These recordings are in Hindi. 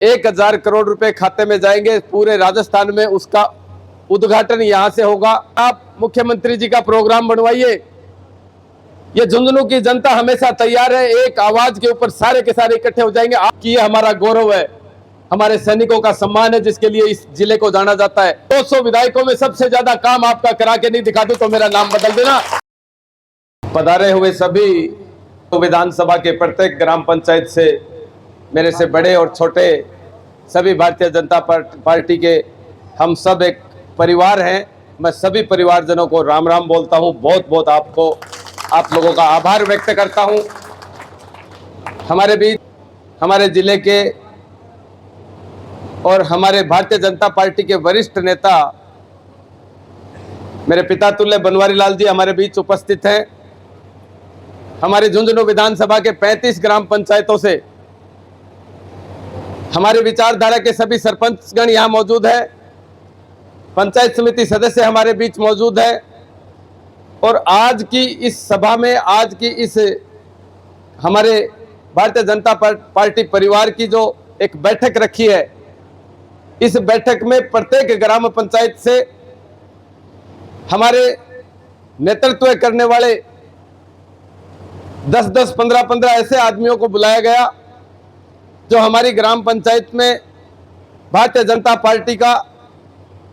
1000 करोड़ रुपए खाते में जाएंगे पूरे राजस्थान में। उसका उद्घाटन यहां से होगा। आप मुख्यमंत्री जी का प्रोग्राम बनवाइए। ये झुंझुनू की जनता हमेशा तैयार है। एक आवाज के ऊपर सारे के सारे इकट्ठे हो जाएंगे। आपकी ये हमारा गौरव है, हमारे सैनिकों का सम्मान है, जिसके लिए इस जिले को जाना जाता है। 200 विधायकों में सबसे ज्यादा काम आपका करा के नहीं दिखा दूं तो मेरा नाम बदल देना। पधारे हुए सभी विधानसभा के प्रत्येक ग्राम पंचायत से, मेरे से बड़े और छोटे सभी भारतीय जनता पार्टी के हम सब एक परिवार हैं। मैं सभी परिवारजनों को राम राम बोलता हूं। बहुत बहुत आप लोगों का आभार व्यक्त करता हूं। हमारे बीच हमारे जिले के और हमारे भारतीय जनता पार्टी के वरिष्ठ नेता मेरे पिता तुल्य बनवारी लाल जी हमारे बीच उपस्थित हैं। हमारे झुंझुनू विधानसभा के 35 ग्राम पंचायतों से हमारे विचारधारा के सभी सरपंचगण यहाँ मौजूद है। पंचायत समिति सदस्य हमारे बीच मौजूद है। और आज की इस सभा में, आज की इस हमारे भारतीय जनता पार्टी परिवार की जो एक बैठक रखी है, इस बैठक में प्रत्येक ग्राम पंचायत से हमारे नेतृत्व करने वाले 10-10, 15-15 ऐसे आदमियों को बुलाया गया जो हमारी ग्राम पंचायत में भारतीय जनता पार्टी का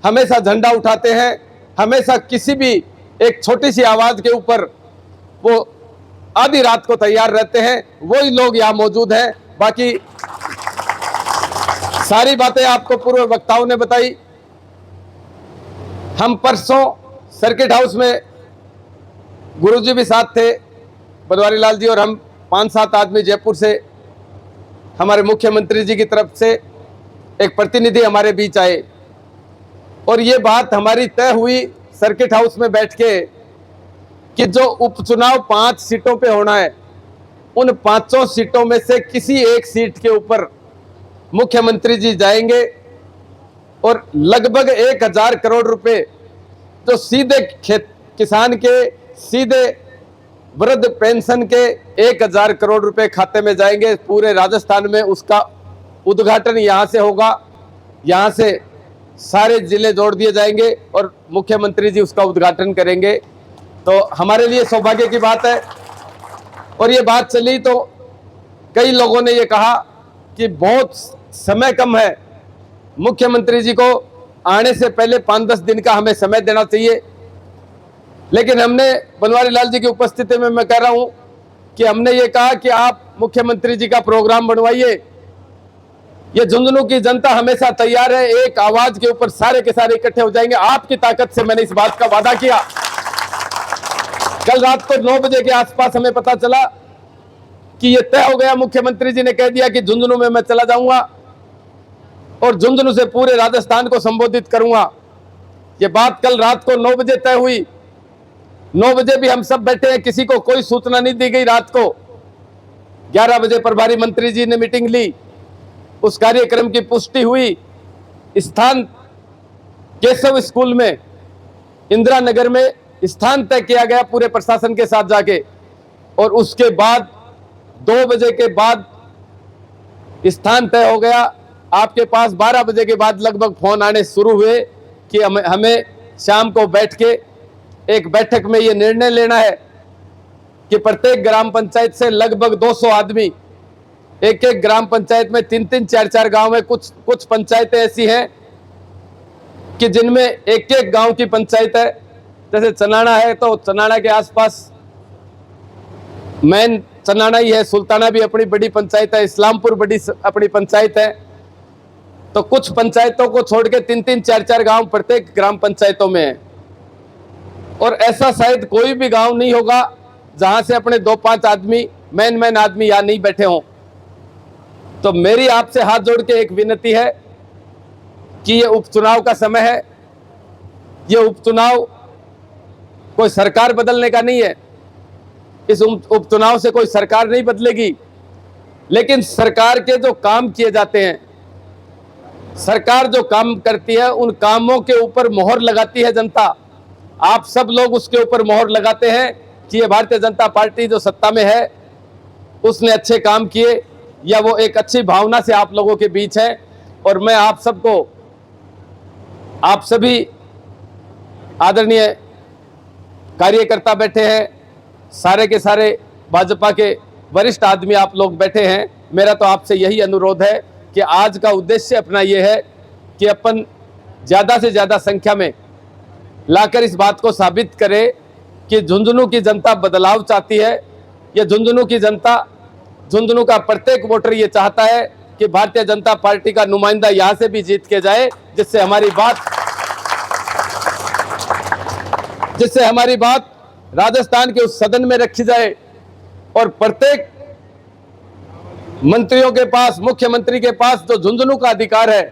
हमेशा झंडा उठाते हैं। हमेशा किसी भी एक छोटी सी आवाज के ऊपर वो आधी रात को तैयार रहते हैं। वही लोग यहाँ मौजूद हैं। बाकी सारी बातें आपको पूर्व वक्ताओं ने बताई। हम परसों सर्किट हाउस में गुरुजी भी साथ थे, बनवारी लाल जी, और हम 5-7 आदमी जयपुर से हमारे मुख्यमंत्री जी की तरफ से एक प्रतिनिधि हमारे बीच आए और ये बात हमारी तय हुई सर्किट हाउस में बैठ के कि जो उपचुनाव 5 सीटों पे होना है, उन 5 सीटों में से किसी एक सीट के ऊपर मुख्यमंत्री जी जाएंगे और लगभग 1000 करोड़ रुपए जो सीधे किसान के, सीधे वृद्ध पेंशन के 1000 करोड़ रुपए खाते में जाएंगे पूरे राजस्थान में। उसका उद्घाटन यहां से होगा। यहां से सारे जिले जोड़ दिए जाएंगे और मुख्यमंत्री जी उसका उद्घाटन करेंगे। तो हमारे लिए सौभाग्य की बात है। और ये बात चली तो कई लोगों ने ये कहा कि बहुत समय कम है, मुख्यमंत्री जी को आने से पहले 5-10 दिन का हमें समय देना चाहिए। लेकिन हमने बनवारी लाल जी की उपस्थिति में मैं कह रहा हूं कि हमने ये कहा कि आप मुख्यमंत्री जी का प्रोग्राम बनवाइए। ये झुंझुनू की जनता हमेशा तैयार है। एक आवाज के ऊपर सारे के सारे इकट्ठे हो जाएंगे। आपकी ताकत से मैंने इस बात का वादा किया। कल रात को 9 बजे के आसपास हमें पता चला कि ये तय हो गया। मुख्यमंत्री जी ने कह दिया कि झुंझुनू में मैं चला जाऊंगा और झुंझुनू से पूरे राजस्थान को संबोधित करूंगा। ये बात कल रात को 9 बजे तय हुई। 9 बजे भी हम सब बैठे हैं, किसी को कोई सूचना नहीं दी गई। रात को 11 बजे प्रभारी मंत्री जी ने मीटिंग ली, उस कार्यक्रम की पुष्टि हुई। स्थान केशव स्कूल में, इंदिरा नगर में स्थान तय किया गया पूरे प्रशासन के साथ जाके। और उसके बाद 2 बजे के बाद स्थान तय हो गया। आपके पास 12 बजे के बाद लगभग फोन आने शुरू हुए कि हमें शाम को बैठ के एक बैठक में ये निर्णय लेना है कि प्रत्येक ग्राम पंचायत से लगभग 200 आदमी, एक एक ग्राम पंचायत में 3-3, 4-4 गांव में, कुछ पंचायतें ऐसी हैं कि जिनमें एक एक गांव की पंचायत है। जैसे चनाना है तो चनाना के आसपास मेन चनाना ही है, सुल्ताना भी अपनी बड़ी पंचायत है, इस्लामपुर बड़ी अपनी पंचायत है। तो कुछ पंचायतों को छोड़ के 3-3, 4-4 गांव प्रत्येक ग्राम पंचायतों में है। और ऐसा शायद कोई भी गांव नहीं होगा जहां से अपने 2-5 आदमी, मेन आदमी यहाँ नहीं बैठे हों। तो मेरी आपसे हाथ जोड़ के एक विनती है कि ये उपचुनाव का समय है। ये उपचुनाव कोई सरकार बदलने का नहीं है। इस उपचुनाव से कोई सरकार नहीं बदलेगी, लेकिन सरकार के जो काम किए जाते हैं, सरकार जो काम करती है, उन कामों के ऊपर मोहर लगाती है जनता। आप सब लोग उसके ऊपर मोहर लगाते हैं कि ये भारतीय जनता पार्टी जो सत्ता में है उसने अच्छे काम किए। या वो एक अच्छी भावना से आप लोगों के बीच है। और मैं आप सबको, आप सभी आदरणीय कार्यकर्ता बैठे हैं, सारे के सारे भाजपा के वरिष्ठ आदमी आप लोग बैठे हैं, मेरा तो आपसे यही अनुरोध है कि आज का उद्देश्य अपना ये है कि अपन ज़्यादा से ज़्यादा संख्या में लाकर इस बात को साबित करें कि झुंझुनू की जनता बदलाव चाहती है। ये झुंझुनू की जनता, झुंझुनू का प्रत्येक वोटर ये चाहता है कि भारतीय जनता पार्टी का नुमाइंदा यहाँ से भी जीत के जाए, जिससे हमारी बात राजस्थान के उस सदन में रखी जाए और प्रत्येक मंत्रियों के पास, मुख्यमंत्री के पास जो झुंझुनू का अधिकार है,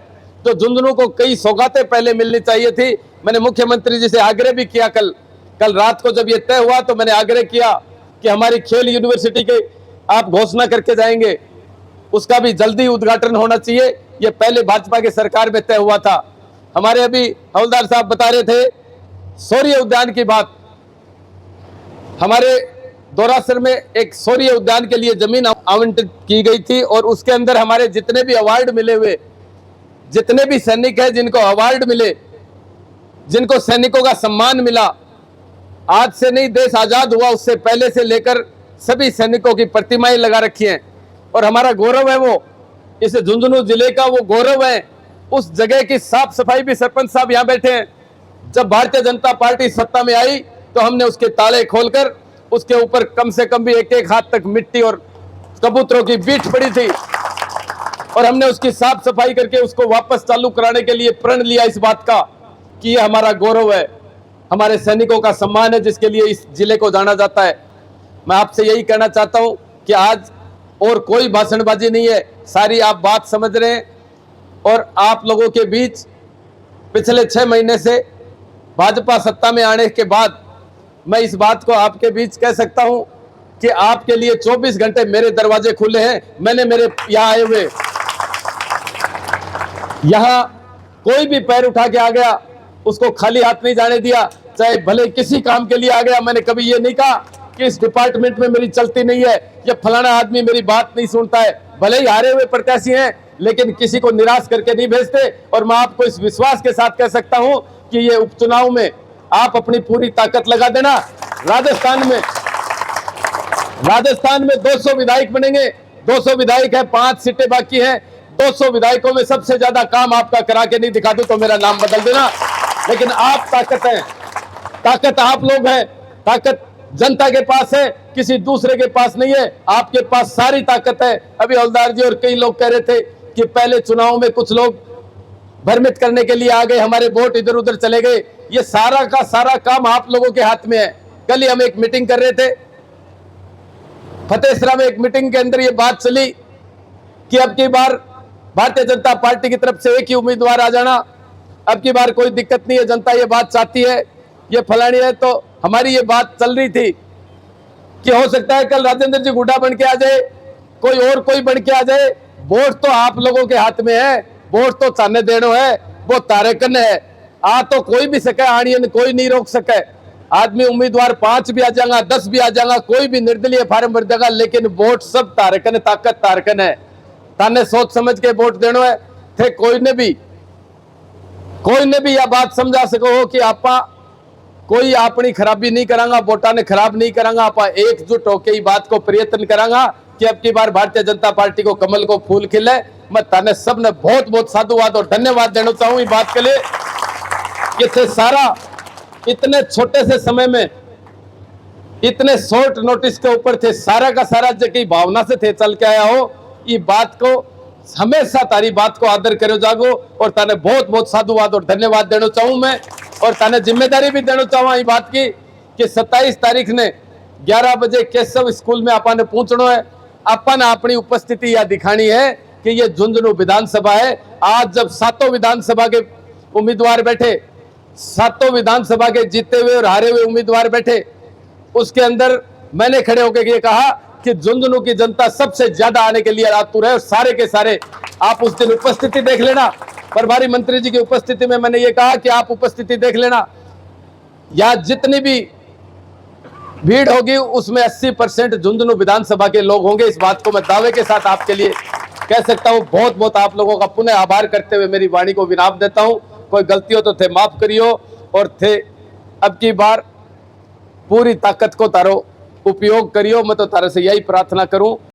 तो झुंझुनू को कई सौगातें पहले मिलनी चाहिए थी। मैंने मुख्यमंत्री जी से आग्रह भी किया, कल रात को जब ये तय हुआ तो मैंने आग्रह किया कि हमारी खेल यूनिवर्सिटी के आप घोषणा करके जाएंगे, उसका भी जल्दी उद्घाटन होना चाहिए। ये पहले भाजपा के सरकार में तय हुआ था। हमारे अभी हवलदार साहब बता रहे थे सौर्य उद्यान की बात। हमारे दोरासर में एक सौर्य उद्यान के लिए जमीन आवंटित की गई थी और उसके अंदर हमारे जितने भी अवार्ड मिले हुए, जितने भी सैनिक हैं जिनको अवार्ड मिले, जिनको सैनिकों का सम्मान मिला, आज से नहीं, देश आजाद हुआ उससे पहले से लेकर सभी सैनिकों की प्रतिमाएं लगा रखी हैं। और हमारा गौरव है वो, इस झुंझुनू जिले का वो गौरव है। उस जगह की साफ सफाई भी सरपंच साहब यहाँ बैठे हैं। जब भारतीय जनता पार्टी सत्ता में आई तो हमने उसके ताले खोलकर उसके ऊपर कम से कम भी एक हाथ तक मिट्टी और कबूतरों की बीट पड़ी थी और हमने उसकी साफ सफाई करके उसको वापस चालू कराने के लिए प्रण लिया इस बात का कि ये हमारा गौरव है, हमारे सैनिकों का सम्मान है, जिसके लिए इस जिले को जाना जाता है। मैं आपसे यही कहना चाहता हूं कि आज और कोई भाषणबाजी नहीं है, सारी आप बात समझ रहे हैं। और आप लोगों के बीच पिछले 6 महीने से भाजपा सत्ता में आने के बाद मैं इस बात को आपके बीच कह सकता हूं कि आपके लिए 24 घंटे मेरे दरवाजे खुले हैं। मैंने मेरे यहाँ आए हुए, यहाँ कोई भी पैर उठा के आ गया उसको खाली हाथ नहीं जाने दिया, चाहे भले किसी काम के लिए आ गया। मैंने कभी ये नहीं कहा कि इस डिपार्टमेंट में मेरी चलती नहीं है, ये फलाना आदमी मेरी बात नहीं सुनता है। भले ही हारे हुए प्रत्याशी हैं लेकिन किसी को निराश करके नहीं भेजते। और मैं आपको इस विश्वास के साथ कह सकता हूं कि ये उपचुनाव में आप अपनी पूरी ताकत लगा देना। राजस्थान में 200 विधायक बनेंगे, 200 विधायक है, 5 सीटें बाकी हैं। 200 विधायकों में सबसे ज्यादा काम आपका करा के नहीं दिखा दूं तो मेरा नाम बदल देना। लेकिन आप ताकत हैं, ताकत आप लोग हैं, ताकत जनता के पास है, किसी दूसरे के पास नहीं है। आपके पास सारी ताकत है। अभी हवलदार जी और कई लोग कह रहे थे कि पहले चुनाव में कुछ लोग भ्रमित करने के लिए आ गए, हमारे वोट इधर उधर चले गए। ये सारा का सारा काम आप लोगों के हाथ में है। कल ही हम एक मीटिंग कर रहे थे फतेहसरा में, एक मीटिंग के अंदर ये बात चली कि अब की बार भारतीय जनता पार्टी की तरफ से एक ही उम्मीदवार आ जाना, अब की बार कोई दिक्कत नहीं है, जनता ये बात चाहती है, ये फलानी है। तो हमारी ये बात चल रही थी कि हो सकता है कल राजेंद्र जी गुड्डा बन के आ जाए, कोई बन के आ जाए। वोट तो आप लोगों के हाथ में है, वोट तो चाने देनो है, वो तारेकन है। आ तो कोई भी सके, आड़ियन कोई नहीं रोक सके। आदमी उम्मीदवार 5 भी आ जाएगा, 10 भी आ जाएगा, कोई भी निर्दलीय फार्म भर देगा, लेकिन वोट सब तारेकन, ताकत तारकन है। ताने सोच समझ के वोट देनो है। थे कोई ने भी यह बात समझा सको कि आपा कोई अपनी खराबी नहीं करांगा, वोटा ने खराब नहीं करांगा। आपा एकजुट होकर ये बात को प्रयत्न करांगा कि अब की बार भारतीय जनता पार्टी को कमल को फूल खिले। मैं ताने सब ने बहुत बहुत साधुवाद और धन्यवाद देना चाहूं इस बात के लिए कि थे सारा इतने छोटे से समय में, इतने शॉर्ट नोटिस के ऊपर थे सारा का सारा जगह भावना से थे चल के आया हो। ये बात को हमेशा तारी बात को आदर करो जागो। और ताने बहुत बहुत साधुवाद और धन्यवाद देना चाहूं मैं। और ताने जिम्मेदारी भी देना चाहूँ ये बात की कि 27 तारीख ने 11 बजे केशव स्कूल में आपने पहुंचना है। अपन अपनी उपस्थिति यह दिखानी है कि ये झुंझुनू विधानसभा है। आज जब 7 विधानसभा के उम्मीदवार बैठे, 7 विधानसभा के जीते हुए और हारे हुए उम्मीदवार बैठे, उसके अंदर मैंने खड़े होकर ये कहा कि झुंझुनू की जनता सबसे ज्यादा आने के लिए आतुर है। और सारे के सारे आप उस दिन उपस्थिति देख लेना, प्रभारी मंत्री जी की उपस्थिति में मैंने ये कहा कि आप उपस्थिति देख लेना। या जितनी भी भीड़ होगी उसमें 80% झुंझुनू विधानसभा के लोग होंगे। इस बात को मैं दावे के साथ आपके लिए कह सकता हूं। बहुत बहुत आप लोगों का पुनः आभार करते हुए मेरी वाणी को विराम देता हूं। कोई गलती हो तो थे माफ करियो, और थे अब की बार पूरी ताकत को तारो उपयोग करियो। मैं तो तारे से यही प्रार्थना करूं।